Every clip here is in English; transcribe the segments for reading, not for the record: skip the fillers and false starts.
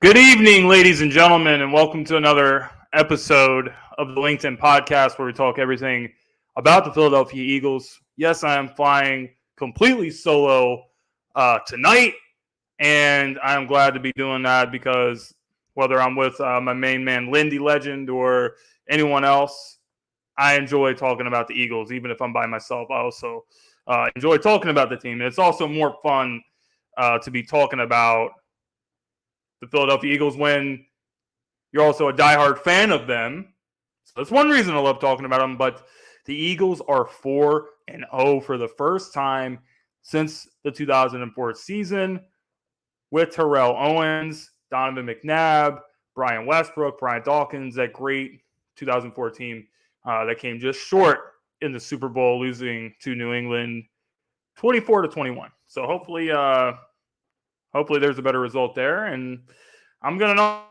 Good evening, ladies and gentlemen, and welcome to another episode of the Linc'd podcast where we talk everything about the Philadelphia Eagles. Yes, I am flying completely solo tonight, and I am glad to be doing that because whether I'm with my main man, Linc'd legend, or anyone else, I enjoy talking about the Eagles. Even if I'm by myself, I also enjoy talking about the team. And it's also more fun to be talking about the Philadelphia Eagles when you're also a diehard fan of them. So that's one reason I love talking about them. But the Eagles are 4-0 for the first time since the 2004 season with Terrell Owens, Donovan McNabb, Brian Westbrook, Brian Dawkins, that great 2004 team that came just short in the Super Bowl, losing to New England 24-21. So hopefully there's a better result there. And I'm going to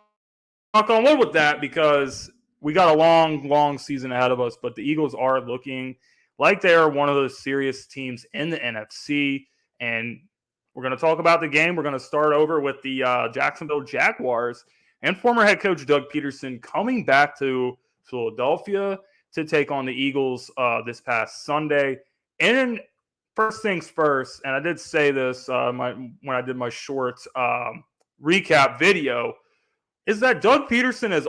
knock on wood with that because we got a long season ahead of us. But the Eagles are looking like they are one of the serious teams in the NFC. And we're going to talk about the game. We're going to start over with the Jacksonville Jaguars and former head coach Doug Pederson coming back to Philadelphia to take on the Eagles this past Sunday. And first things first, and I did say this when I did my short recap video, is that Doug Pederson is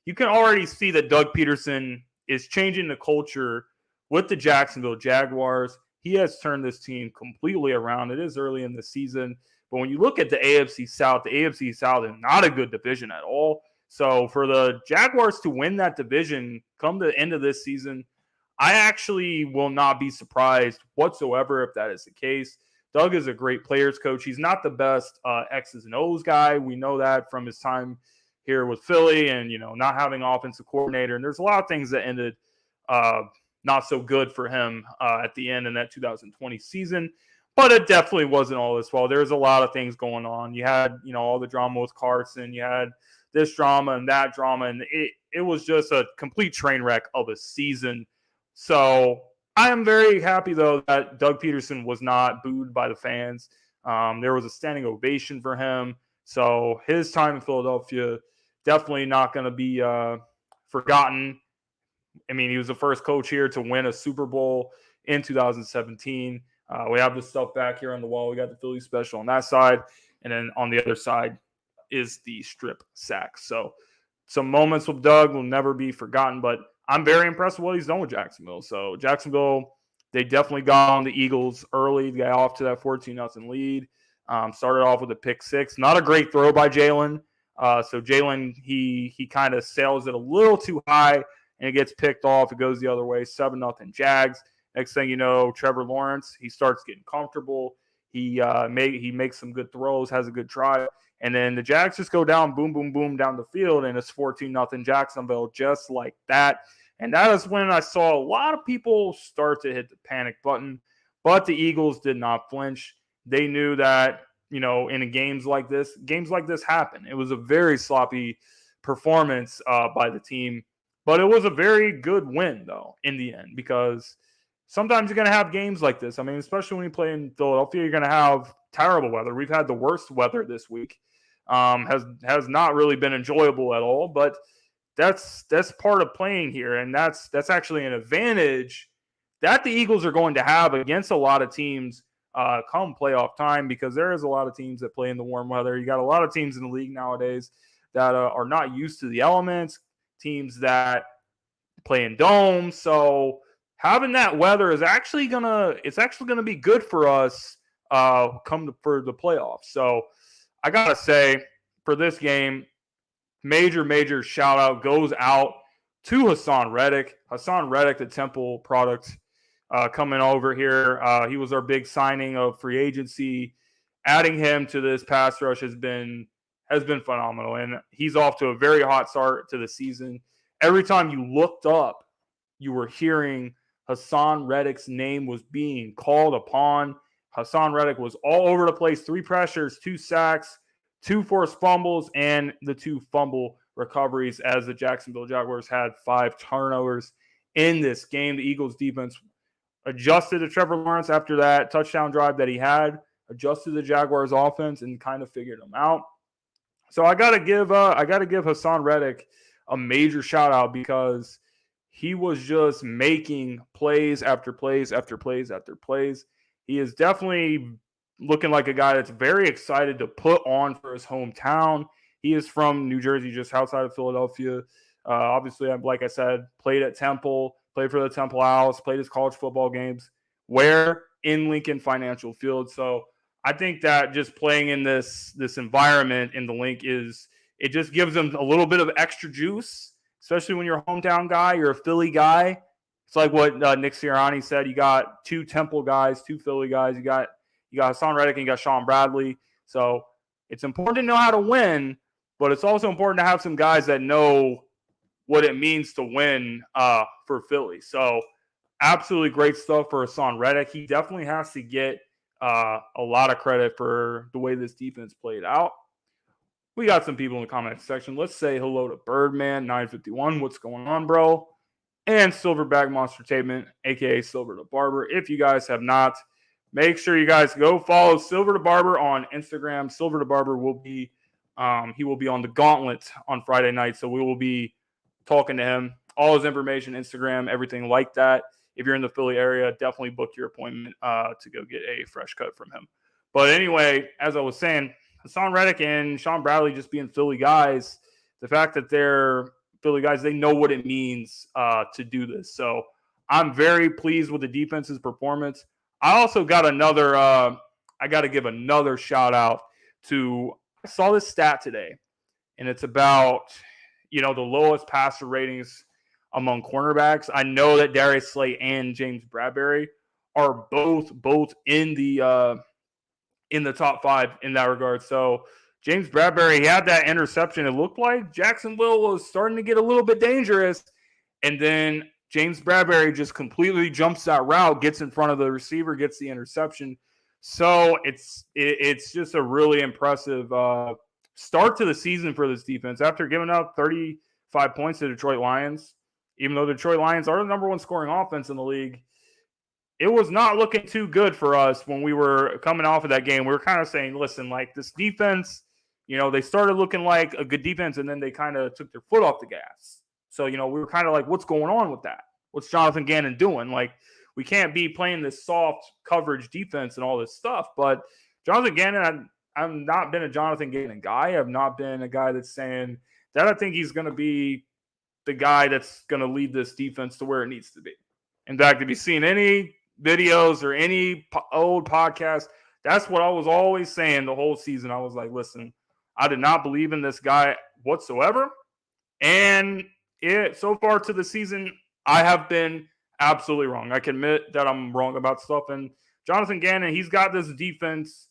you can already see that Doug Pederson is changing the culture with the Jacksonville Jaguars. He has turned this team completely around. It is early in the season, but when you look at the AFC South is not a good division at all. So for the Jaguars to win that division come the end of this season, I actually will not be surprised whatsoever if that is the case. Doug is a great players coach. He's not the best X's and O's guy. We know that from his time here with Philly and, not having offensive coordinator. And there's a lot of things that ended not so good for him at the end in that 2020 season. But it definitely wasn't all his fault. There's a lot of things going on. You had, all the drama with Carson. You had this drama and that drama. And it was just a complete train wreck of a season. So I am very happy, though, that Doug Pederson was not booed by the fans. There was a standing ovation for him. So his time in Philadelphia definitely not going to be forgotten. I mean, he was the first coach here to win a Super Bowl in 2017. We have the stuff back here on the wall. We got the Philly special on that side. And then on the other side is the strip sack. So some moments with Doug will never be forgotten, but I'm very impressed with what he's done with Jacksonville. So Jacksonville, they definitely got on the Eagles early. They got off to that 14-0 lead. Started off with a pick six. Not a great throw by Jalen. So Jalen, he kind of sails it a little too high, and it gets picked off. It goes the other way, 7-0 Jags. Next thing you know, Trevor Lawrence, he starts getting comfortable. He makes some good throws, has a good drive. And then the Jags just go down, boom, boom, boom, down the field, and it's 14-0 Jacksonville, just like that. And that is when I saw a lot of people start to hit the panic button. But the Eagles did not flinch. They knew that, in games like this happen. It was a very sloppy performance by the team. But it was a very good win, though, in the end, because sometimes you're going to have games like this. I mean, especially when you play in Philadelphia, you're going to have terrible weather. We've had the worst weather this week. Has not really been enjoyable at all, but that's part of playing here, and that's actually an advantage that the Eagles are going to have against a lot of teams come playoff time, because there is a lot of teams that play in the warm weather. You got a lot of teams in the league nowadays that are not used to the elements, teams that play in domes. So having that weather is actually gonna be good for us for the playoffs. So I gotta say, for this game, major shout out goes out to Hassan Reddick. Hassan Reddick, the Temple product, coming over here. He was our big signing of free agency. Adding him to this pass rush has been phenomenal, and he's off to a very hot start to the season. Every time you looked up, you were hearing Hassan Reddick's name was being called upon. Hassan Reddick was all over the place. 3 pressures, 2 sacks, 2 forced fumbles, and the 2 fumble recoveries, as the Jacksonville Jaguars had 5 turnovers in this game. The Eagles defense adjusted to Trevor Lawrence after that touchdown drive that he had, adjusted the Jaguars offense, and kind of figured them out. So I gotta give Hassan Reddick a major shout out because he was just making plays after plays after plays after plays. He is definitely looking like a guy that's very excited to put on for his hometown. He is from New Jersey, just outside of Philadelphia. Obviously, like I said, played at Temple, played for the Temple Owls, played his college football games. Where? In Lincoln Financial Field. So I think that just playing in this environment in the Link it just gives them a little bit of extra juice, especially when you're a hometown guy, you're a Philly guy. It's like what Nick Sirianni said. You got two Temple guys, two Philly guys. You got Hassan Reddick and you got Sean Bradley. So it's important to know how to win, but it's also important to have some guys that know what it means to win for Philly. So absolutely great stuff for Hassan Reddick. He definitely has to get a lot of credit for the way this defense played out. We got some people in the comment section. Let's say hello to Birdman 951. What's going on, bro? And Silverback Monstertainment, aka Silver the Barber. If you guys have not, make sure you guys go follow Silver the Barber on Instagram. Silver the Barber will be he will be on the Gauntlet on Friday night, so we will be talking to him. All his information, Instagram, everything like that. If you're in the Philly area, definitely book your appointment to go get a fresh cut from him. But anyway, as I was saying, Hassan Reddick and Sean Bradley just being Philly guys, the fact that they're Philly guys, they know what it means to do this. So I'm very pleased with the defense's performance. I also got another I got to give another shout out to, I saw this stat today, and it's about, the lowest passer ratings among cornerbacks. I know that Darius Slay and James Bradbury are both in the top 5 in that regard. So James Bradbury, he had that interception. It looked like Jacksonville was starting to get a little bit dangerous. And then James Bradbury just completely jumps that route, gets in front of the receiver, gets the interception. So it's just a really impressive start to the season for this defense. After giving up 35 points to Detroit Lions, even though the Detroit Lions are the number 1 scoring offense in the league, it was not looking too good for us when we were coming off of that game. We were kind of saying, listen, like this defense, they started looking like a good defense, and then they kind of took their foot off the gas. So, we were kind of like, what's going on with that? What's Jonathan Gannon doing? Like, we can't be playing this soft coverage defense and all this stuff. But Jonathan Gannon, I've not been a Jonathan Gannon guy. I've not been a guy that's saying that I think he's going to be the guy that's going to lead this defense to where it needs to be. In fact, if you've seen any videos or any old podcast, that's what I was always saying the whole season. I was like, listen, I did not believe in this guy whatsoever. And so far to the season, I have been absolutely wrong. I can admit that I'm wrong about stuff. And Jonathan Gannon, he's got this defense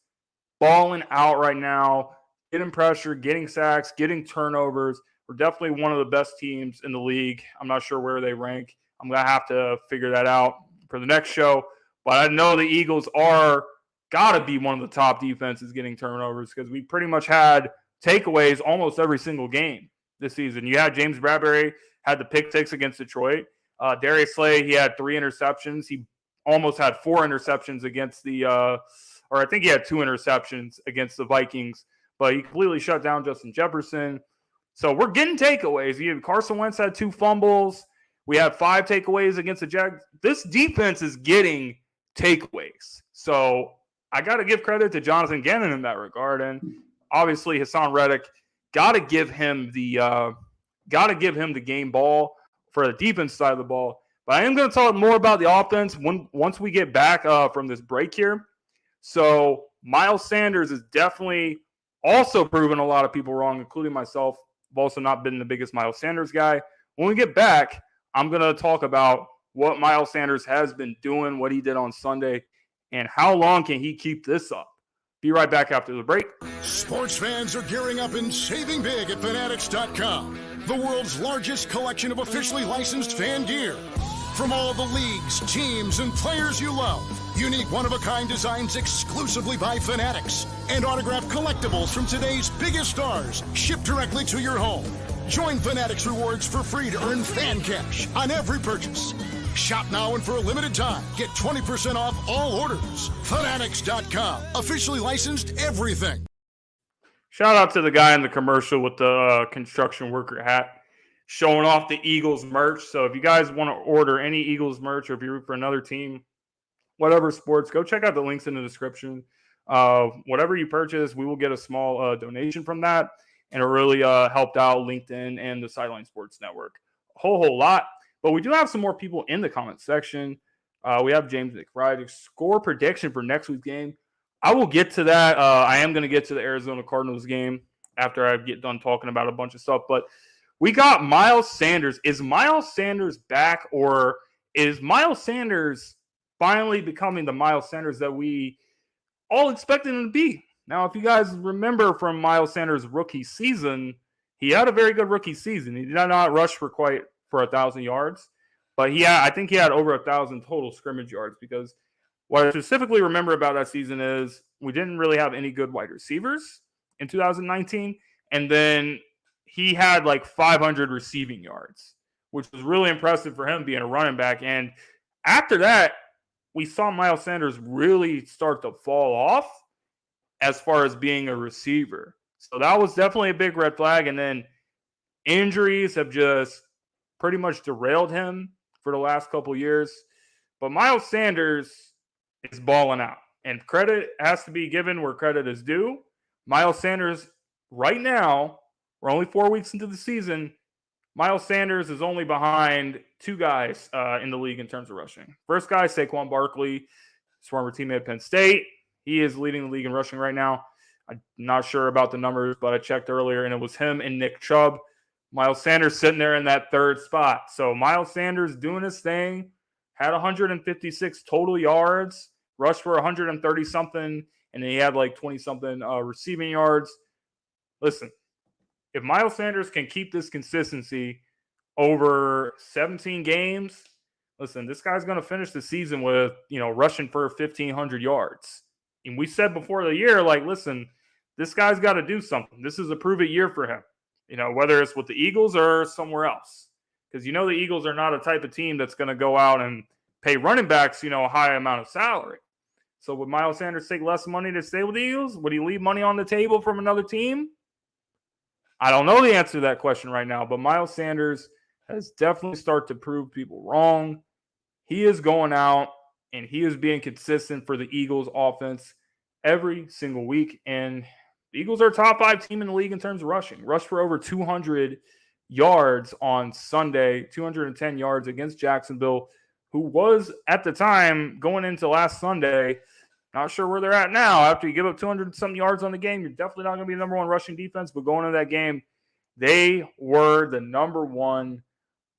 balling out right now, getting pressure, getting sacks, getting turnovers. We're definitely one of the best teams in the league. I'm not sure where they rank. I'm going to have to figure that out for the next show. But I know the Eagles are got to be one of the top defenses getting turnovers because we pretty much had takeaways almost every single game this season. You had James Bradbury had the pick six against Detroit. Darius Slay, he had 3 interceptions. He almost had 4 interceptions against or I think he had 2 interceptions against the Vikings, but he completely shut down Justin Jefferson. So we're getting takeaways. Carson Wentz had 2 fumbles. We had 5 takeaways against the Jags. This defense is getting takeaways. So I got to give credit to Jonathan Gannon in that regard. And obviously Hassan Reddick, got to give him the game ball for the defense side of the ball. But I am going to talk more about the offense once we get back from this break here. So Miles Sanders is definitely also proven a lot of people wrong, including myself. I've also not been the biggest Miles Sanders guy. When we get back, I'm going to talk about what Miles Sanders has been doing, what he did on Sunday, and how long can he keep this up. Be right back after the break. Sports fans are gearing up and saving big at Fanatics.com, the world's largest collection of officially licensed fan gear. From all the leagues, teams, and players you love, unique one-of-a-kind designs exclusively by Fanatics, and autographed collectibles from today's biggest stars shipped directly to your home. Join Fanatics Rewards for free to earn fan cash on every purchase. Shop now and for a limited time, get 20% off all orders. Fanatics.com, officially licensed everything. Shout out to the guy in the commercial with the construction worker hat showing off the Eagles merch. So if you guys want to order any Eagles merch, or if you're root for another team, whatever sports, go check out the links in the description. Whatever you purchase, we will get a small donation from that. And it really helped out LinkedIn and the Sideline Sports Network a whole lot. But we do have some more people in the comment section. We have James McBride, score prediction for next week's game. I will get to that. I am going to get to the Arizona Cardinals game after I get done talking about a bunch of stuff. But we got Miles Sanders. Is Miles Sanders back, or is Miles Sanders finally becoming the Miles Sanders that we all expected him to be? Now, if you guys remember from Miles Sanders' rookie season, he had a very good rookie season. He did not rush for 1,000 yards, but I think he had over 1,000 total scrimmage yards, because what I specifically remember about that season is we didn't really have any good wide receivers in 2019, and then he had like 500 receiving yards, which was really impressive for him being a running back. And after that, we saw Miles Sanders really start to fall off as far as being a receiver. So that was definitely a big red flag. And then injuries have just pretty much derailed him for the last couple years. But Miles Sanders is balling out, and credit has to be given where credit is due. Miles Sanders, right now, we're only 4 weeks into the season. Miles Sanders is only behind two guys in the league in terms of rushing. First guy, Saquon Barkley, his former teammate at Penn State. He is leading the league in rushing right now. I'm not sure about the numbers, but I checked earlier, and it was him and Nick Chubb. Miles Sanders sitting there in that third spot. So Miles Sanders doing his thing, had 156 total yards, rushed for 130-something, and then he had like 20-something receiving yards. Listen, if Miles Sanders can keep this consistency over 17 games, listen, this guy's going to finish the season with, rushing for 1,500 yards. And we said before the year, like, listen, this guy's got to do something. This is a prove-it year for him, whether it's with the Eagles or somewhere else. Because the Eagles are not a type of team that's going to go out and pay running backs, a high amount of salary. So would Miles Sanders take less money to stay with the Eagles? Would he leave money on the table from another team? I don't know the answer to that question right now, but Miles Sanders has definitely started to prove people wrong. He is going out, and he is being consistent for the Eagles offense every single week. And the Eagles are a top 5 team in the league in terms of rushing. Rushed for over 200 yards on Sunday, 210 yards against Jacksonville, who was at the time going into last Sunday. Not sure where they're at now. After you give up 200-something yards on the game, you're definitely not going to be the number one rushing defense. But going into that game, they were the number one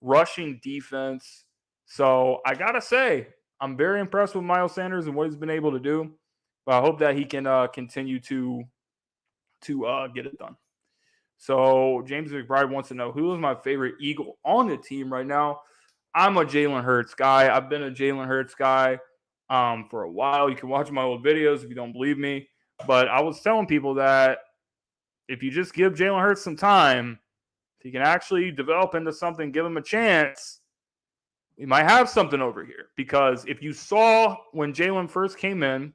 rushing defense. So I got to say, I'm very impressed with Miles Sanders and what he's been able to do. But I hope that he can continue to get it done. So James McBride wants to know, who is my favorite Eagle on the team right now? I'm a Jalen Hurts guy. I've been a Jalen Hurts guy for a while. You can watch my old videos if you don't believe me. But I was telling people that if you just give Jalen Hurts some time, if he can actually develop into something, give him a chance, we might have something over here. Because if you saw when Jalen first came in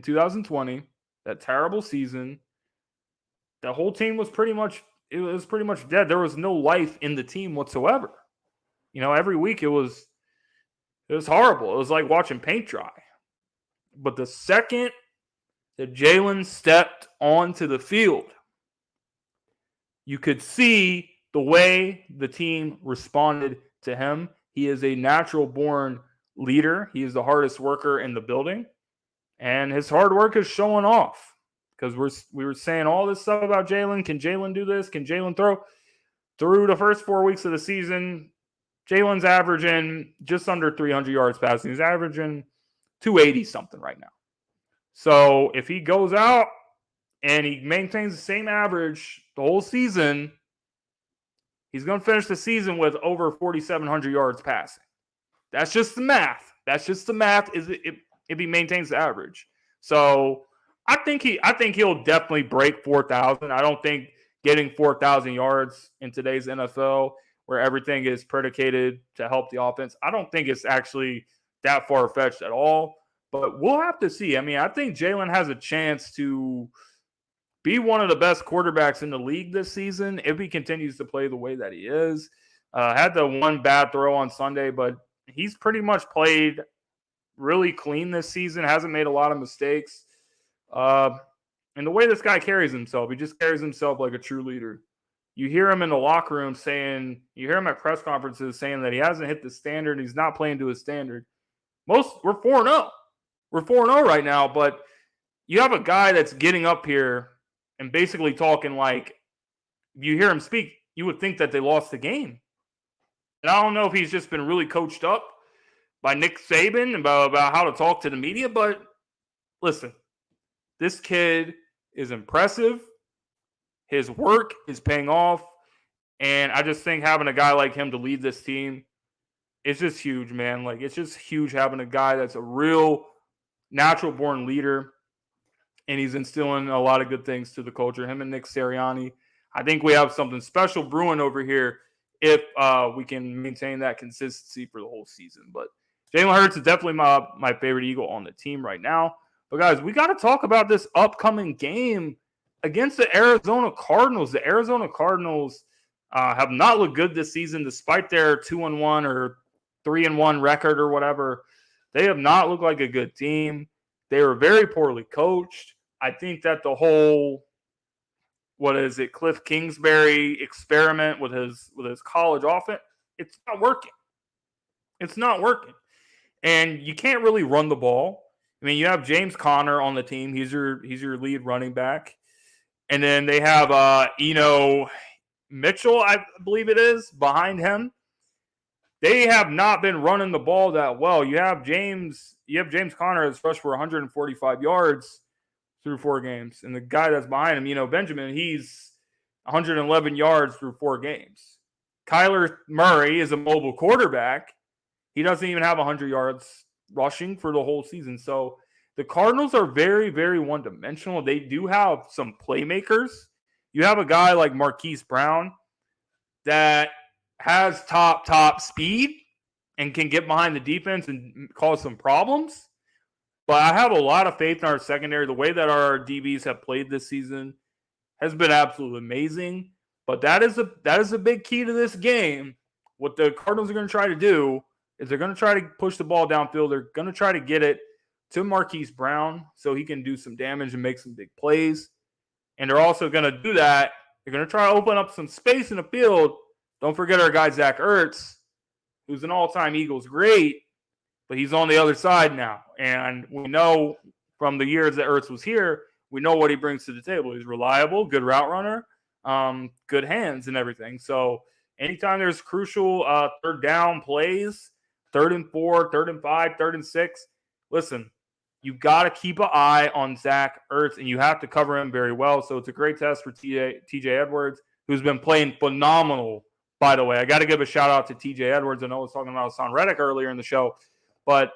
2020, that terrible season, the whole team was pretty much dead. There was no life in the team whatsoever. Every week it was horrible. It was like watching paint dry. But the second that Jalen stepped onto the field, you could see the way the team responded to him. He is a natural-born leader. He is the hardest worker in the building. And his hard work is showing off. Because we were saying all this stuff about Jalen. Can Jalen do this? Can Jalen throw? Through the first 4 weeks of the season, Jalen's averaging just under 300 yards passing. He's averaging 280-something right now. So if he goes out and he maintains the same average the whole season, he's going to finish the season with over 4,700 yards passing. That's just the math. If he maintains the average. So I think he'll definitely break 4,000. I don't think getting 4,000 yards in today's NFL, where everything is predicated to help the offense, I don't think it's actually that far-fetched at all. But we'll have to see. I mean, I think Jalen has a chance to be one of the best quarterbacks in the league this season if he continues to play the way that he is. Had the one bad throw on Sunday, but he's pretty much played really clean this season, hasn't made a lot of mistakes. And the way this guy carries himself, he just carries himself like a true leader. You hear him in the locker room you hear him at press conferences saying that he hasn't hit the standard, he's not playing to his standard. We're 4-0. We're 4-0 right now, but you have a guy that's getting up here and basically talking like, if you hear him speak, you would think that they lost the game. And I don't know if he's just been really coached up by Nick Saban about how to talk to the media, but listen, this kid is impressive. His work is paying off. And I just think having a guy like him to lead this team is just huge, man. Like, it's just huge having a guy that's a real natural-born leader. And he's instilling a lot of good things to the culture. Him and Nick Sirianni. I think we have something special brewing over here if we can maintain that consistency for the whole season. But Jalen Hurts is definitely my favorite Eagle on the team right now. But, guys, we got to talk about this upcoming game against the Arizona Cardinals. The Arizona Cardinals have not looked good this season despite their 2-1 or 3-1 record or whatever. They have not looked like a good team. They were very poorly coached. I think that the whole, Cliff Kingsbury experiment with his college offense, it's not working. It's not working. And you can't really run the ball. I mean, you have James Conner on the team. He's your lead running back. And then they have Eno Mitchell, I believe it is, behind him. They have not been running the ball that well. You have James Conner that's rushed for 145 yards through 4 games. And the guy that's behind him, Benjamin, he's 111 yards through 4 games. Kyler Murray is a mobile quarterback. He doesn't even have 100 yards rushing for the whole season. So the Cardinals are very, very one-dimensional. They do have some playmakers. You have a guy like Marquise Brown that has top speed and can get behind the defense and cause some problems. But I have a lot of faith in our secondary. The way that our DBs have played this season has been absolutely amazing. But that is a big key to this game. What the Cardinals are going to try to do is they're going to try to push the ball downfield. They're going to try to get it to Marquise Brown so he can do some damage and make some big plays. And they're also going to do that. They're going to try to open up some space in the field. Don't forget our guy, Zach Ertz, who's an all-time Eagles great, but he's on the other side now. And we know from the years that Ertz was here, we know what he brings to the table. He's reliable, good route runner, good hands and everything. So anytime there's crucial third down plays, 3rd and 4, 3rd and 5, 3rd and 6, listen, you got to keep an eye on Zach Ertz, and you have to cover him very well. So it's a great test for TJ Edwards, who's been playing phenomenal. By the way, I got to give a shout-out to TJ Edwards. I know I was talking about Hassan Reddick earlier in the show, but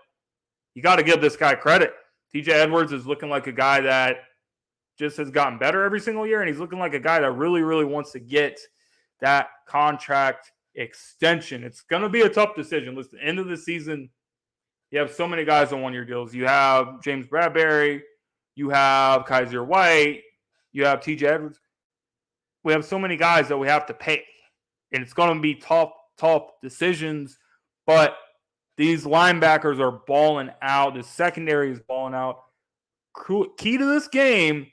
you got to give this guy credit. TJ Edwards is looking like a guy that just has gotten better every single year, and he's looking like a guy that really, really wants to get that contract extension. It's going to be a tough decision. Listen, end of the season, you have so many guys on one-year deals. You have James Bradbury. You have Kaiser White. You have TJ Edwards. We have so many guys that we have to pay. And it's going to be tough decisions. But these linebackers are balling out. The secondary is balling out. Key to this game,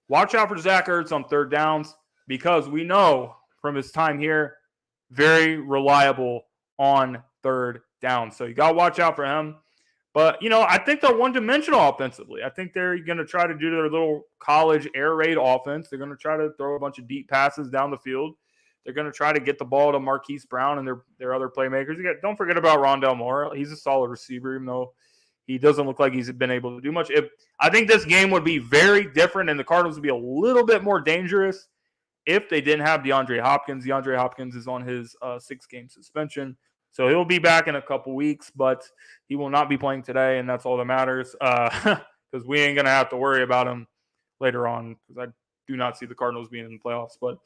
watch out for Zach Ertz on 3rd downs because we know from his time here, very reliable on 3rd down. So you got to watch out for him. But, I think they're one-dimensional offensively. I think they're going to try to do their little college air raid offense. They're going to try to throw a bunch of deep passes down the field. They're going to try to get the ball to Marquise Brown and their other playmakers. Don't forget about Rondale Moore. He's a solid receiver, even though he doesn't look like he's been able to do much. I think this game would be very different, and the Cardinals would be a little bit more dangerous if they didn't have DeAndre Hopkins. DeAndre Hopkins is on his 6-game suspension. So he'll be back in a couple weeks, but he will not be playing today, and that's all that matters because we ain't going to have to worry about him later on because I do not see the Cardinals being in the playoffs. But,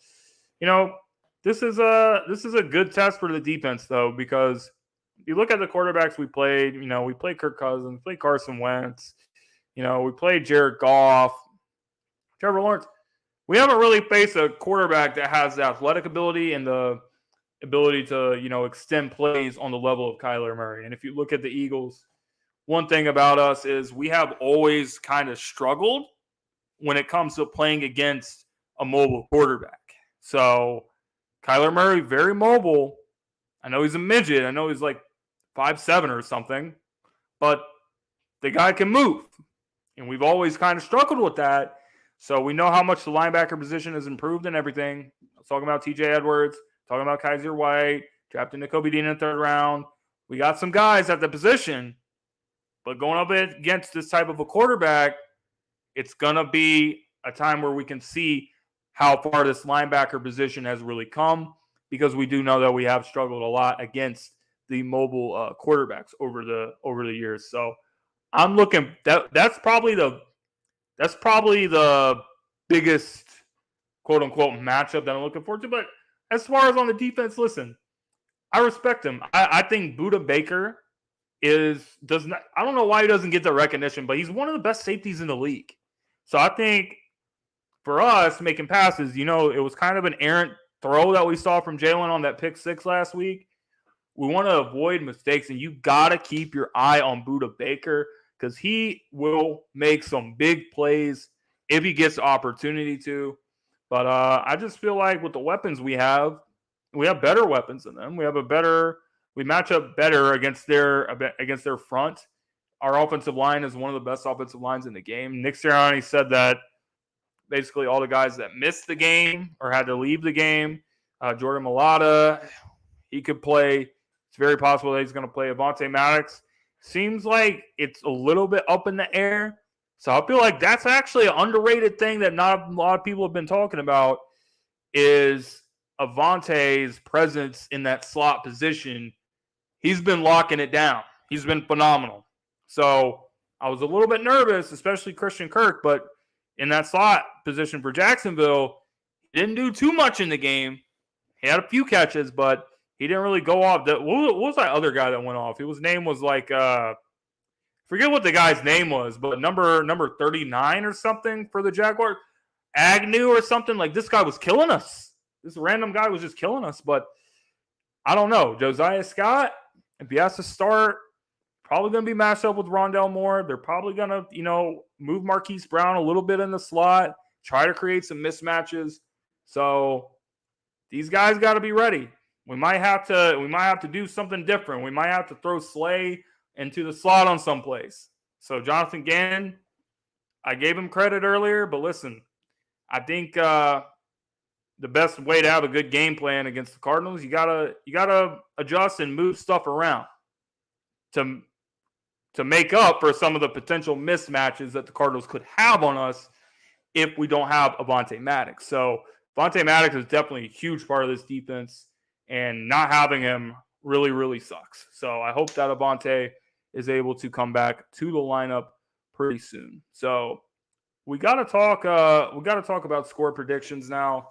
this is a good test for the defense, though, because you look at the quarterbacks we played. We played Kirk Cousins, played Carson Wentz. We played Jared Goff, Trevor Lawrence. we haven't really faced a quarterback that has the athletic ability and the ability to, extend plays on the level of Kyler Murray. And if you look at the Eagles, one thing about us is we have always kind of struggled when it comes to playing against a mobile quarterback. So Kyler Murray, very mobile. I know he's a midget. I know he's like 5'7" or something, but the guy can move. And we've always kind of struggled with that. So we know how much the linebacker position has improved and everything. I was talking about TJ Edwards, talking about Kaiser White, drafting Nakobe Dean in the 3rd round. We got some guys at the position, but going up against this type of a quarterback, it's going to be a time where we can see how far this linebacker position has really come, because we do know that we have struggled a lot against the mobile quarterbacks over the years. So I'm looking that's probably the biggest quote unquote matchup that I'm looking forward to. But as far as on the defense, listen, I respect him. I think Budda Baker I don't know why he doesn't get the recognition, but he's one of the best safeties in the league. So I think for us making passes, it was kind of an errant throw that we saw from Jalen on that pick 6 last week. We want to avoid mistakes, and you got to keep your eye on Budda Baker, because he will make some big plays if he gets the opportunity to. But I just feel like with the weapons we have better weapons than them. We match up better against their front. Our offensive line is one of the best offensive lines in the game. Nick Sirianni said that basically all the guys that missed the game or had to leave the game, Jordan Mailata, he could play. It's very possible that he's going to play. Avonte Maddox seems like it's a little bit up in the air. So I feel like that's actually an underrated thing that not a lot of people have been talking about, is Avonte's presence in that slot position. He's been locking it down. He's been phenomenal. So I was a little bit nervous, especially Christian Kirk, but in that slot position for Jacksonville, he didn't do too much in the game. He had a few catches, but he didn't really go off. What was that other guy that went off? His name was like forget what the guy's name was, but number 39 or something for the Jaguars, Agnew or something. Like, this guy was killing us. This random guy was just killing us. But I don't know. Josiah Scott, if he has to start, probably going to be matched up with Rondale Moore. They're probably going to, move Marquise Brown a little bit in the slot, try to create some mismatches. So these guys got to be ready. We might have to do something different. We might have to throw Slay into the slot on some plays. So Jonathan Gannon, I gave him credit earlier, but listen, I think the best way to have a good game plan against the Cardinals, you gotta adjust and move stuff around to make up for some of the potential mismatches that the Cardinals could have on us if we don't have Avonte Maddox. So Avonte Maddox is definitely a huge part of this defense, and not having him really, really sucks. So I hope that Avonte is able to come back to the lineup pretty soon. So we got to talk about score predictions now.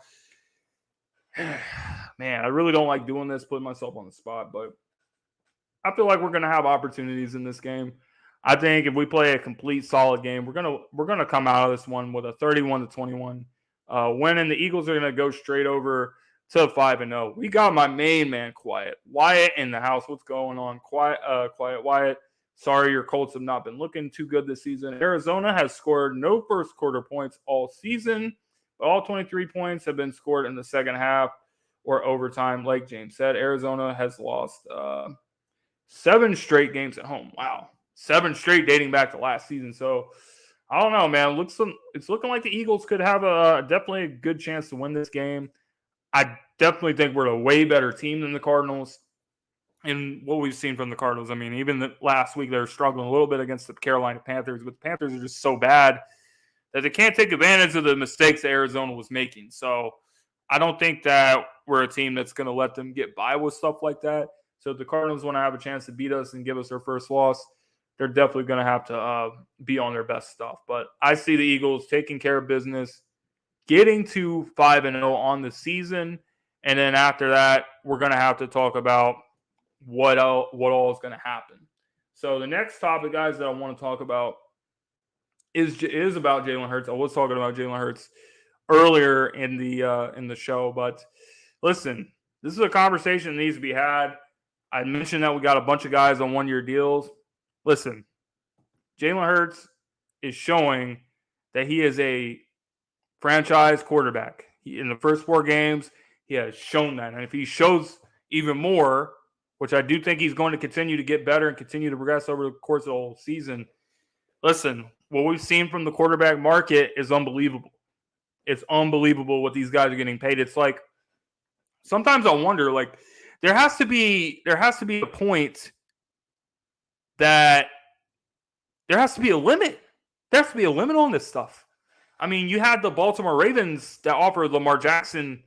Man, I really don't like doing this, putting myself on the spot, but I feel like we're going to have opportunities in this game. I think if we play a complete solid game, we're going to come out of this one with a 31-21 win, and the Eagles are going to go straight over to 5-0. We got my main man Wyatt in the house. What's going on? Quiet Wyatt. Sorry, your Colts have not been looking too good this season. Arizona has scored no first quarter points all season, but all 23 points have been scored in the second half or overtime. Like James said, Arizona has lost 7 straight games at home. Wow. 7 straight dating back to last season. So I don't know, man. It's looking like the Eagles could have definitely a good chance to win this game. I definitely think we're a way better team than the Cardinals. And what we've seen from the Cardinals, I mean, even last week they were struggling a little bit against the Carolina Panthers, but the Panthers are just so bad that they can't take advantage of the mistakes that Arizona was making. So I don't think that we're a team that's going to let them get by with stuff like that. So if the Cardinals want to have a chance to beat us and give us their first loss, they're definitely going to have to be on their best stuff. But I see the Eagles taking care of business, getting to 5-0 on the season, and then after that, we're going to have to talk about what all is going to happen. So the next topic, guys, that I want to talk about is about Jalen Hurts. I was talking about Jalen Hurts earlier in the show. But listen, this is a conversation that needs to be had. I mentioned that we got a bunch of guys on one-year deals. Listen, Jalen Hurts is showing that he is a franchise quarterback. In the first 4 games, he has shown that. And if he shows even more, which I do think he's going to continue to get better and continue to progress over the course of the whole season, listen, what we've seen from the quarterback market is unbelievable. It's unbelievable what these guys are getting paid. It's like, sometimes I wonder, like, there has to be a point that there has to be a limit. There has to be a limit on this stuff. I mean, you had the Baltimore Ravens that offered Lamar Jackson,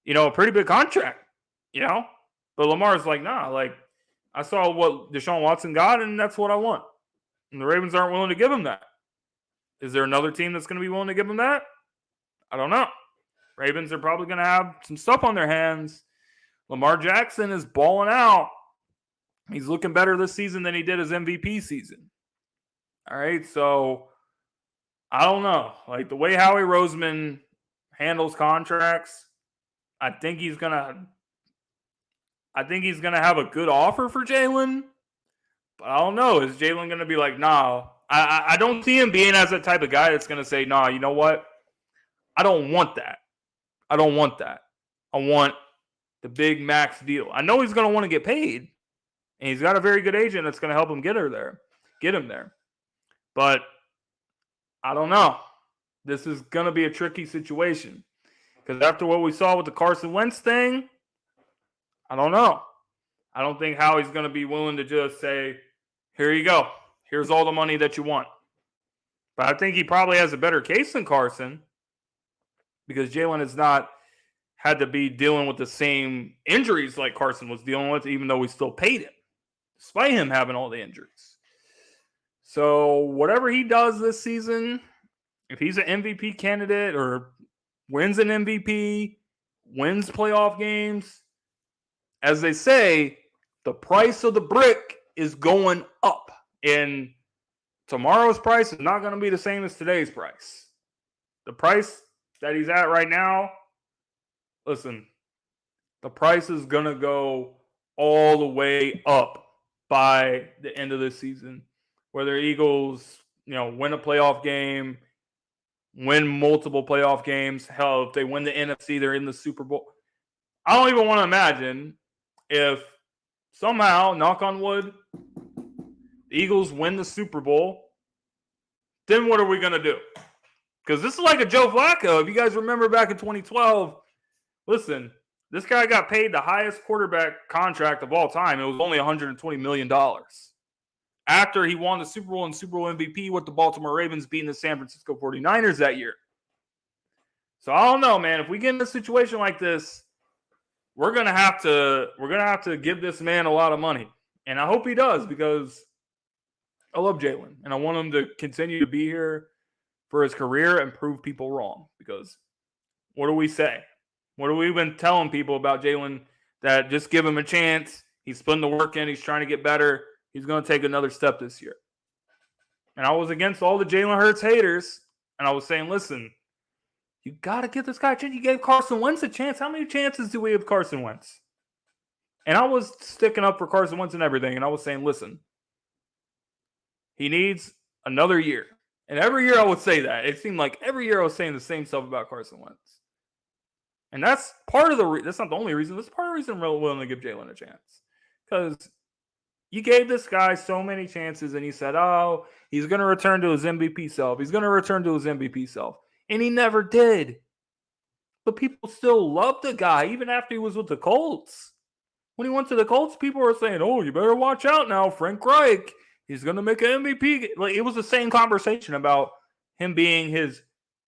a pretty big contract, But Lamar's like, nah, like, I saw what Deshaun Watson got, and that's what I want. And the Ravens aren't willing to give him that. Is there another team that's going to be willing to give him that? I don't know. Ravens are probably going to have some stuff on their hands. Lamar Jackson is balling out. He's looking better this season than he did his MVP season. All right, so I don't know. Like, the way Howie Roseman handles contracts, I think he's gonna have a good offer for Jalen. But I don't know. Is Jalen gonna be like, nah? I don't see him being as the type of guy that's gonna say, nah, you know what? I don't want that. I don't want that. I want the big max deal. I know he's gonna want to get paid, and he's got a very good agent that's gonna help him get him there. But I don't know. This is going to be a tricky situation. Because after what we saw with the Carson Wentz thing, I don't know. I don't think Howie's going to be willing to just say, here you go. Here's all the money that you want. But I think he probably has a better case than Carson, because Jalen has not had to be dealing with the same injuries like Carson was dealing with, even though we still paid him, despite him having all the injuries. So whatever he does this season, if he's an MVP candidate or wins an MVP, wins playoff games, as they say, the price of the brick is going up. And tomorrow's price is not going to be the same as today's price. The price that he's at right now, listen, the price is going to go all the way up by the end of this season. Whether Eagles, win a playoff game, win multiple playoff games. Hell, if they win the NFC, they're in the Super Bowl. I don't even want to imagine if somehow, knock on wood, the Eagles win the Super Bowl, then what are we going to do? Because this is like a Joe Flacco. If you guys remember back in 2012, listen, this guy got paid the highest quarterback contract of all time. It was only $120 million. After he won the Super Bowl and Super Bowl MVP with the Baltimore Ravens beating the San Francisco 49ers that year. So I don't know, man. If we get in a situation like this, we're gonna have to give this man a lot of money. And I hope he does, because I love Jalen. And I want him to continue to be here for his career and prove people wrong. Because what do we say? What have we been telling people about Jalen? That just give him a chance. He's putting the work in. He's trying to get better. He's going to take another step this year. And I was against all the Jalen Hurts haters. And I was saying, listen, you got to give this guy a chance. You gave Carson Wentz a chance. How many chances do we have Carson Wentz? And I was sticking up for Carson Wentz and everything. And I was saying, listen, he needs another year. And every year I would say that. It seemed like every year I was saying the same stuff about Carson Wentz. And that's part of that's not the only reason. That's part of the reason I'm really willing to give Jalen a chance. Because you gave this guy so many chances, and he said, oh, he's going to return to his MVP self. He's going to return to his MVP self. And he never did. But people still loved the guy, even after he was with the Colts. When he went to the Colts, people were saying, oh, you better watch out now, Frank Reich. He's going to make an MVP. Like, it was the same conversation about him being his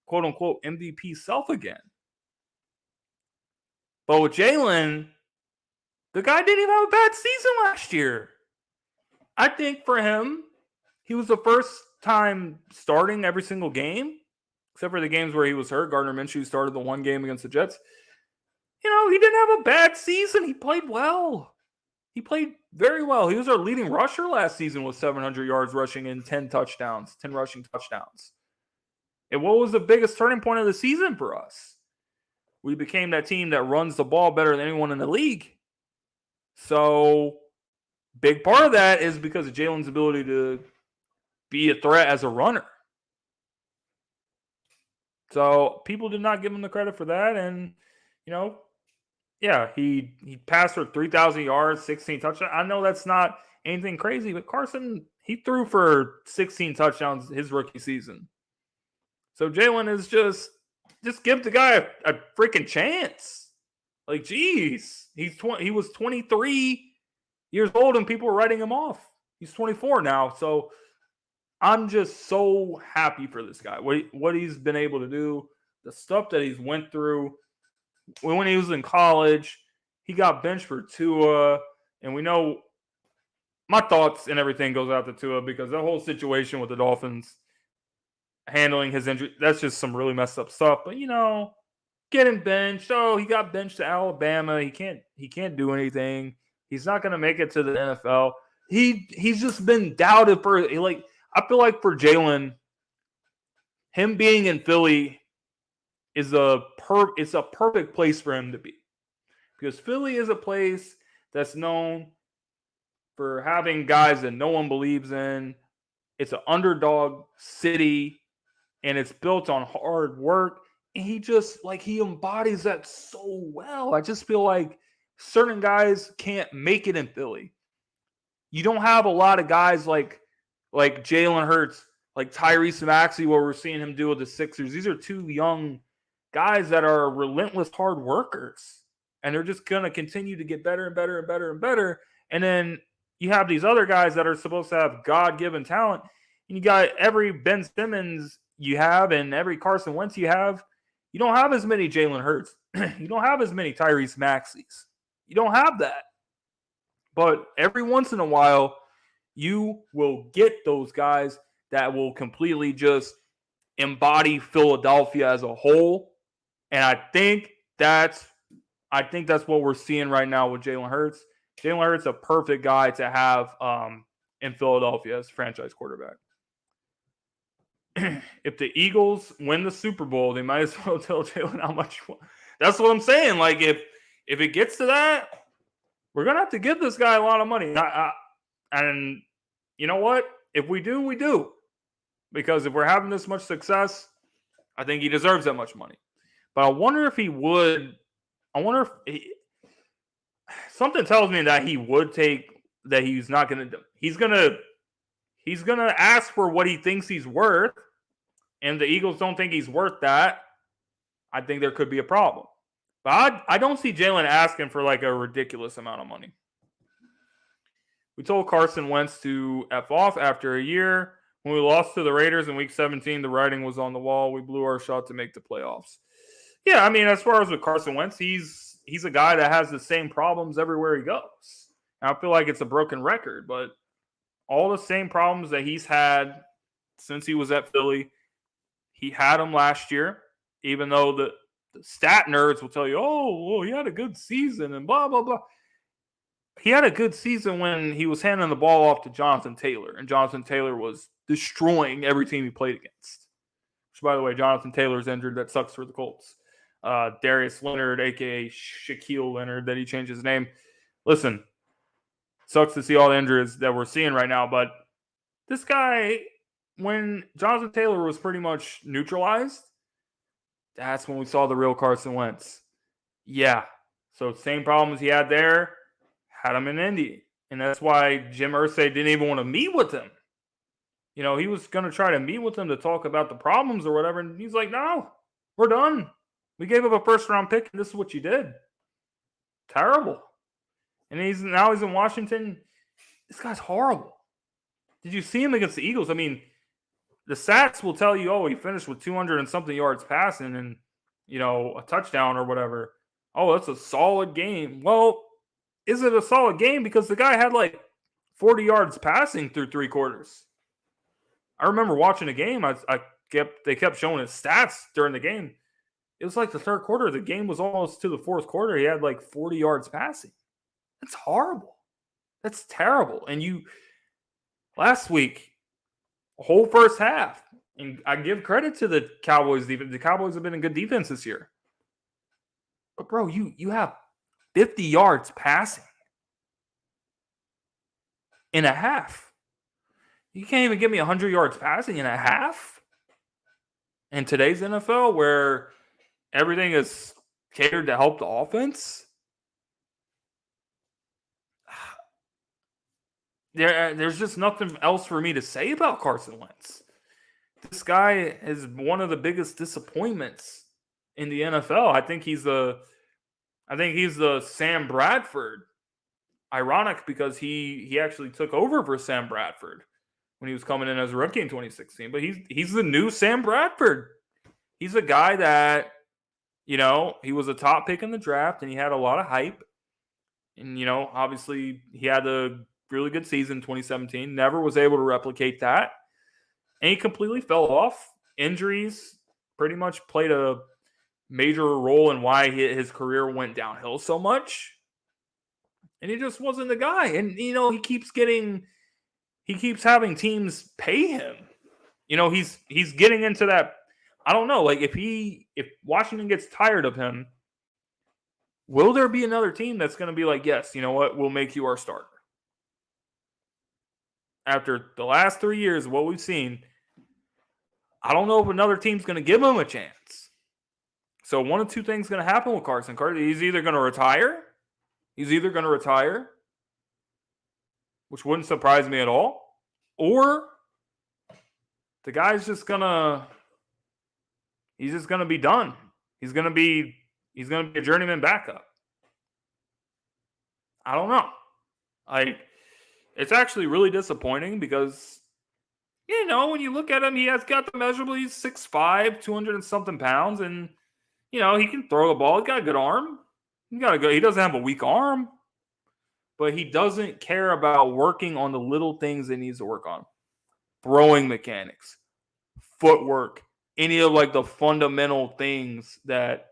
quote-unquote MVP self again. But with Jalen, the guy didn't even have a bad season last year. I think for him, he was the first time starting every single game, except for the games where he was hurt. Gardner Minshew started the one game against the Jets. He didn't have a bad season. He played well. He played very well. He was our leading rusher last season with 700 yards rushing and 10 rushing touchdowns. And what was the biggest turning point of the season for us? We became that team that runs the ball better than anyone in the league. So, big part of that is because of Jalen's ability to be a threat as a runner. So, people did not give him the credit for that. And, he passed for 3,000 yards, 16 touchdowns. I know that's not anything crazy, but Carson, he threw for 16 touchdowns his rookie season. So Jalen is just give the guy a freaking chance. Like, geez, he was 23 years old and people were writing him off. He's 24 now. So I'm just so happy for this guy. What he's been able to do, the stuff that he's went through. When he was in college, he got benched for Tua, and we know my thoughts and everything goes out to Tua because that whole situation with the Dolphins handling his injury, that's just some really messed up stuff. But getting benched. Oh, he got benched to Alabama. He can't do anything. He's not going to make it to the NFL. He's just been doubted for I feel like for Jalen, him being in Philly it's a perfect place for him to be, because Philly is a place that's known for having guys that no one believes in. It's an underdog city, and it's built on hard work. And he just he embodies that so well. I just feel like certain guys can't make it in Philly. You don't have a lot of guys like Jalen Hurts, like Tyrese Maxey, what we're seeing him do with the Sixers. These are two young guys that are relentless hard workers, and they're just going to continue to get better and better and better and better. And then you have these other guys that are supposed to have God-given talent, and you got every Ben Simmons you have and every Carson Wentz you have. You don't have as many Jalen Hurts. You don't have as many Tyrese Maxeys. You don't have that. But every once in a while, you will get those guys that will completely just embody Philadelphia as a whole. And I think that's what we're seeing right now with Jalen Hurts. Jalen Hurts is a perfect guy to have in Philadelphia as franchise quarterback. If the Eagles win the Super Bowl, they might as well tell Jalen how much you want. That's what I'm saying. Like, if it gets to that, we're going to have to give this guy a lot of money. And you know what? If we do, we do. Because if we're having this much success, I think he deserves that much money. But I wonder if he would. Something tells me that he would take. That he's not going to. He's gonna ask for what he thinks he's worth, and the Eagles don't think he's worth that. I think there could be a problem. But I don't see Jalen asking for a ridiculous amount of money. We told Carson Wentz to F off after a year. When we lost to the Raiders in Week 17, the writing was on the wall. We blew our shot to make the playoffs. Yeah, I mean, as far as with Carson Wentz, he's a guy that has the same problems everywhere he goes. And I feel like it's a broken record, but all the same problems that he's had since he was at Philly, he had them last year, even though the stat nerds will tell you, oh, well, he had a good season and blah, blah, blah. He had a good season when he was handing the ball off to Jonathan Taylor, and Jonathan Taylor was destroying every team he played against. Which, by the way, Jonathan Taylor's injured. That sucks for the Colts. Darius Leonard, a.k.a. Shaquille Leonard, that he changed his name. Listen, sucks to see all the injuries that we're seeing right now, but this guy, when Jonathan Taylor was pretty much neutralized, that's when we saw the real Carson Wentz. Yeah. So same problems he had there, had him in Indy. And that's why Jim Irsay didn't even want to meet with him. He was going to try to meet with him to talk about the problems or whatever. And he's like, no, we're done. We gave up a first-round pick, and this is what you did. Terrible. And now he's in Washington. This guy's horrible. Did you see him against the Eagles? I mean, the stats will tell you, oh, he finished with 200 and something yards passing and, a touchdown or whatever. Oh, that's a solid game. Well, is it a solid game? Because the guy had 40 yards passing through three quarters. I remember watching a game. They kept showing his stats during the game. It was the third quarter. The game was almost to the fourth quarter. He had 40 yards passing. That's horrible. That's terrible. And last week, whole first half, And I give credit to the Cowboys defense. The Cowboys have been in good defense this year. But, bro, you have 50 yards passing in a half. You can't even give me 100 yards passing in a half? In today's NFL, where everything is catered to help the offense? There's just nothing else for me to say about Carson Wentz. This guy is one of the biggest disappointments in the NFL. I think he's the Sam Bradford. Ironic because he actually took over for Sam Bradford when he was coming in as a rookie in 2016. But he's the new Sam Bradford. He's a guy that, he was a top pick in the draft and he had a lot of hype. And, obviously he had a really good season in 2017. Never was able to replicate that. And he completely fell off. Injuries pretty much played a major role in why his career went downhill so much. And he just wasn't the guy. And, he keeps having teams pay him. He's getting into that. I don't know. Like if Washington gets tired of him, will there be another team that's going to be like, yes, you know what? We'll make you our starter. After the last 3 years, what we've seen, I don't know if another team's going to give him a chance. So one of two things is going to happen with Carson. He's either going to retire. Which wouldn't surprise me at all. Or the guy's just going to be done. He's going to be a journeyman backup. I don't know. It's actually really disappointing because, when you look at him, he has got the measurable. He's 6'5", 200 and something pounds, and he can throw the ball. He's got a good arm. He doesn't have a weak arm, but he doesn't care about working on the little things that he needs to work on. Throwing mechanics, footwork, any of the fundamental things that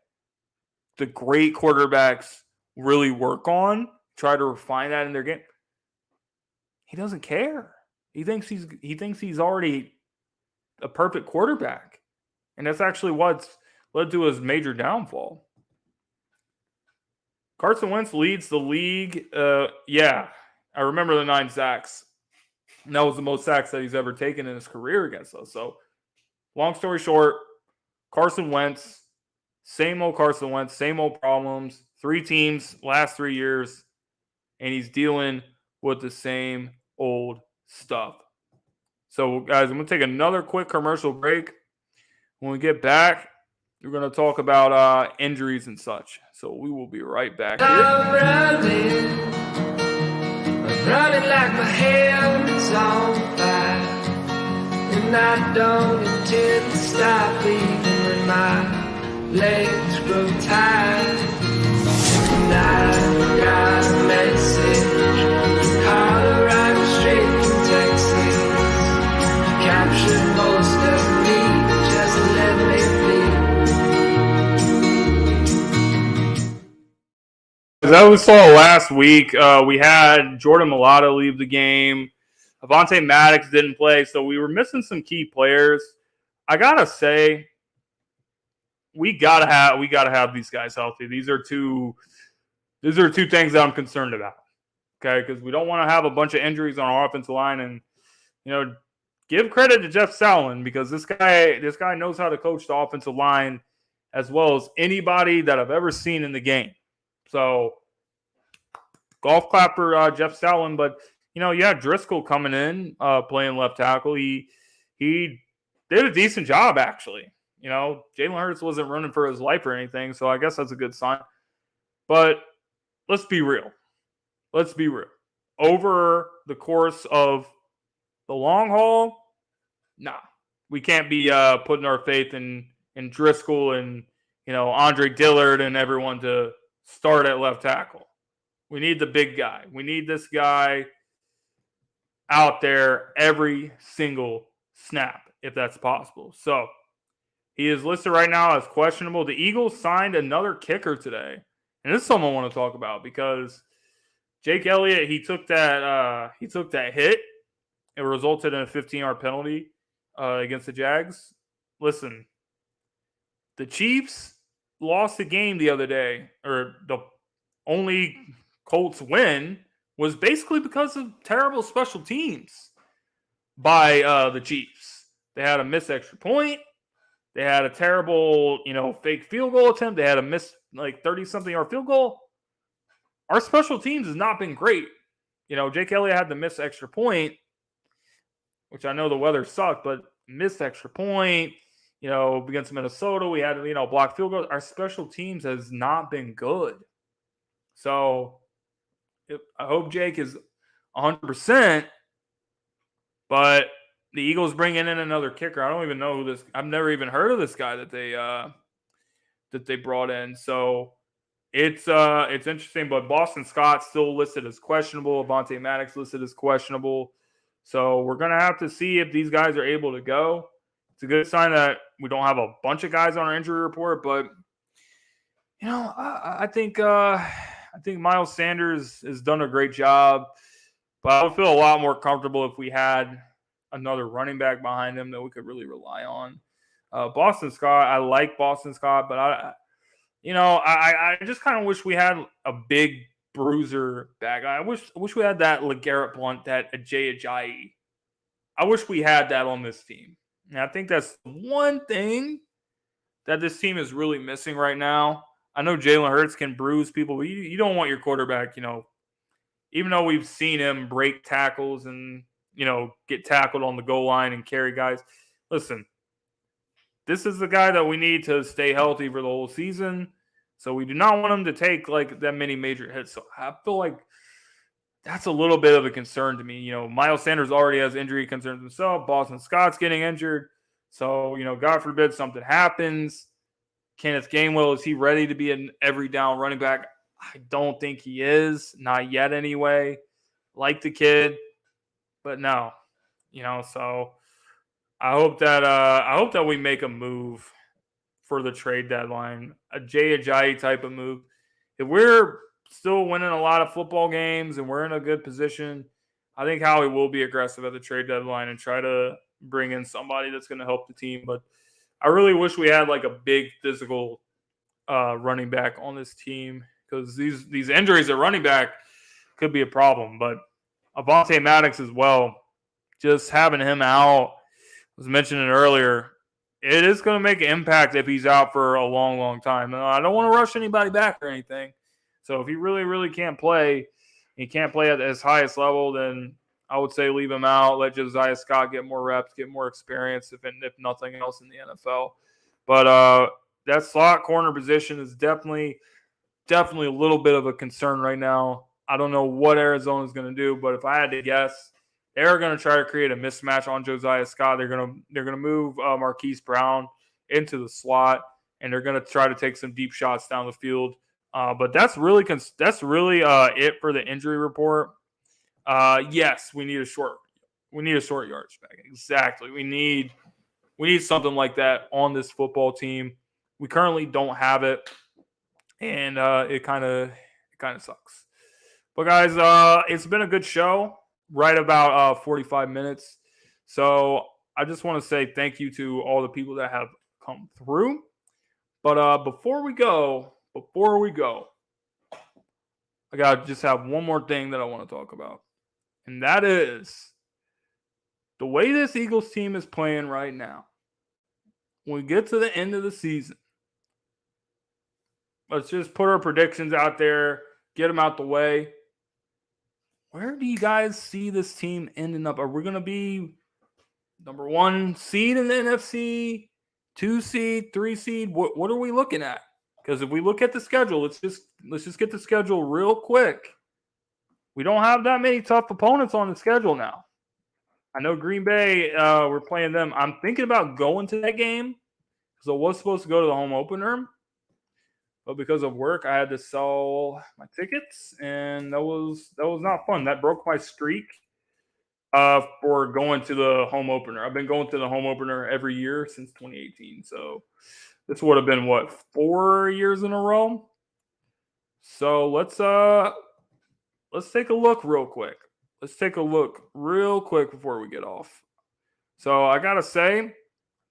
the great quarterbacks really work on, try to refine that in their game. He doesn't care. He thinks he's already a perfect quarterback. And that's actually what's led to his major downfall. Carson Wentz leads the league. I remember the 9 sacks. And that was the most sacks that he's ever taken in his career against us. So, long story short, Carson Wentz, same old Carson Wentz, same old problems. 3 teams, last 3 years, and he's dealing with the same old stuff. So, guys, I'm going to take another quick commercial break. When we get back, we're going to talk about injuries and such. So we will be right back here. I'm running like my hands on fire, and I don't intend to stop even when my legs grow tired. And I got a message from Colorado straight from Texas, captured most of me, just let me be. As we saw last week, we had Jordan Mailata leave the game. Avonte Maddox didn't play, so we were missing some key players. I gotta say, we gotta have these guys healthy. These are two things that I'm concerned about. Okay, because we don't want to have a bunch of injuries on our offensive line, and give credit to Jeff Salin because this guy knows how to coach the offensive line as well as anybody that I've ever seen in the game. So, golf clap for Jeff Salin. But, you had Driscoll coming in, playing left tackle. He did a decent job, actually. Jalen Hurts wasn't running for his life or anything, so I guess that's a good sign. But let's be real. Over the course of the long haul, nah. We can't be putting our faith in Driscoll and, Andre Dillard and everyone to start at left tackle. We need the big guy. We need this guy out there every single snap, if that's possible. So, he is listed right now as questionable. The Eagles signed another kicker today. And this is something I want to talk about because Jake Elliott, he took that hit. It resulted in a 15-yard penalty. against the Jags. Listen, the Chiefs lost the game the other day, or the only Colts win was basically because of terrible special teams by the Chiefs. They had a missed extra point. They had a terrible, fake field goal attempt. They had a missed 30-something yard field goal. Our special teams has not been great. Jake Elliott had the missed extra point, which I know the weather sucked, but missed extra point. Against Minnesota, we had, blocked field goals. Our special teams has not been good. So I hope Jake is 100%, but the Eagles bringing in another kicker. I don't even know who this. I've never even heard of this guy that they brought in. So it's interesting. But Boston Scott still listed as questionable. Avonte Maddox listed as questionable. So we're gonna have to see if these guys are able to go. It's a good sign that we don't have a bunch of guys on our injury report. But I think Miles Sanders has done a great job. But I would feel a lot more comfortable if we had another running back behind him that we could really rely on. Boston Scott, I like Boston Scott, but I just kind of wish we had a big bruiser back. I wish we had that LeGarrette Blount, that Ajay Ajayi. I wish we had that on this team. And I think that's one thing that this team is really missing right now. I know Jalen Hurts can bruise people, but you don't want your quarterback, even though we've seen him break tackles and get tackled on the goal line and carry guys. Listen, this is the guy that we need to stay healthy for the whole season. So we do not want him to take that many major hits. So I feel like that's a little bit of a concern to me. Miles Sanders already has injury concerns himself. Boston Scott's getting injured. So, God forbid something happens. Kenneth Gainwell, is he ready to be an every down running back? I don't think he is. Not yet anyway. Like the kid. But no, so I hope that we make a move for the trade deadline, a Jay Ajayi type of move. If we're still winning a lot of football games and we're in a good position, I think Howie will be aggressive at the trade deadline and try to bring in somebody that's going to help the team. But I really wish we had a big physical running back on this team, because these injuries at running back could be a problem. But Avonte Maddox as well, just having him out, I was mentioning earlier, it is going to make an impact if he's out for a long, long time. I don't want to rush anybody back or anything. So if he really, really can't play, he can't play at his highest level, then I would say leave him out. Let Josiah Scott get more reps, get more experience, if nothing else in the NFL. But that slot corner position is definitely a little bit of a concern right now. I don't know what Arizona is going to do, but if I had to guess, they're going to try to create a mismatch on Josiah Scott. They're going to move Marquise Brown into the slot, and they're going to try to take some deep shots down the field. But that's really it for the injury report. Yes, we need a short yardage back. Exactly. We need something like that on this football team. We currently don't have it, and it kind of sucks. But guys, it's been a good show, right about 45 minutes. So I just want to say thank you to all the people that have come through. But before we go, I got to just have one more thing that I want to talk about. And that is the way this Eagles team is playing right now. When we get to the end of the season, let's just put our predictions out there, get them out the way. Where do you guys see this team ending up? Are we going to be number 1 seed in the NFC, 2 seed, 3 seed? What are we looking at? Because if we look at the schedule, let's just get the schedule real quick. We don't have that many tough opponents on the schedule now. I know Green Bay, we're playing them. I'm thinking about going to that game because I was supposed to go to the home opener. But because of work, I had to sell my tickets, and that was not fun. That broke my streak for going to the home opener. I've been going to the home opener every year since 2018. So this would have been, 4 years in a row? So let's take a look real quick. Let's take a look real quick before we get off. So I got to say,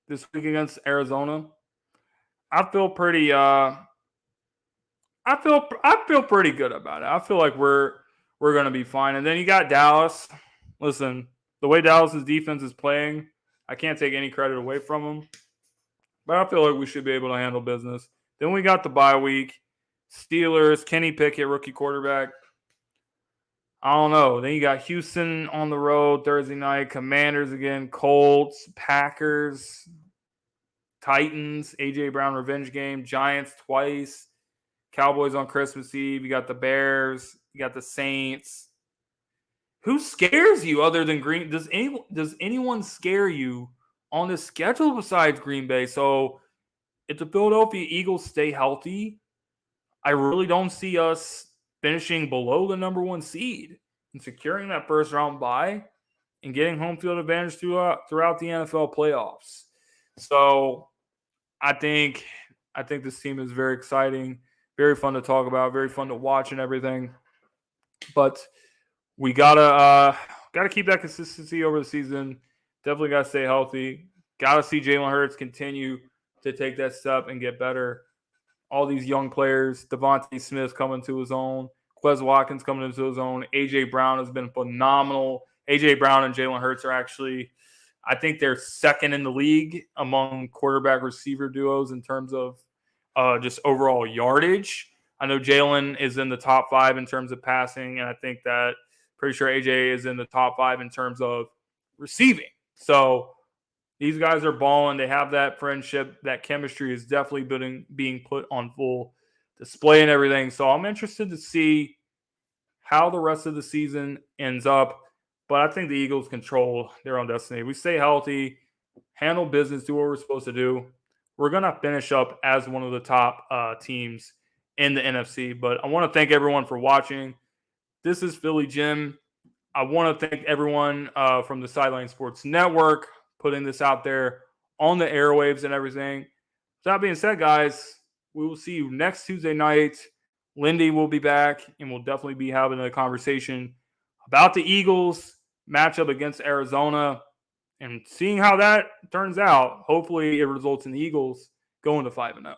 this week against Arizona, I feel pretty I feel pretty good about it. I feel like we're going to be fine. And then you got Dallas. Listen, the way Dallas's defense is playing, I can't take any credit away from them. But I feel like we should be able to handle business. Then we got the bye week. Steelers, Kenny Pickett, rookie quarterback. I don't know. Then you got Houston on the road Thursday night. Commanders again. Colts, Packers, Titans, A.J. Brown revenge game. Giants twice. Cowboys on Christmas Eve. You got the Bears. You got the Saints. Who scares you other than Green? Does anyone scare you on the schedule besides Green Bay? So if the Philadelphia Eagles stay healthy, I really don't see us finishing below the number 1 seed and securing that first round bye and getting home field advantage throughout the NFL playoffs. So I think this team is very exciting, very fun to talk about, very fun to watch and everything. But we gotta keep that consistency over the season. Definitely gotta stay healthy. Gotta see Jalen Hurts continue to take that step and get better. All these young players, Devontae Smith coming to his own, Quez Watkins coming into his own. A.J. Brown has been phenomenal. A.J. Brown and Jalen Hurts are actually, I think they're second in the league among quarterback receiver duos in terms of just overall yardage. I know Jalen is in the top 5 in terms of passing, and I think that pretty sure A.J. is in the top 5 in terms of receiving. So these guys are balling. They have that friendship. That chemistry is definitely being put on full display and everything. So I'm interested to see how the rest of the season ends up. But I think the Eagles control their own destiny. We stay healthy, handle business, do what we're supposed to do. We're going to finish up as one of the top teams in the NFC. But I want to thank everyone for watching. This is Philly Jim. I want to thank everyone from the Sideline Sports Network putting this out there on the airwaves and everything. That being said, guys, we will see you next Tuesday night. Lindy will be back, and we'll definitely be having a conversation about the Eagles matchup against Arizona and seeing how that turns out. Hopefully it results in the Eagles going to 5-0.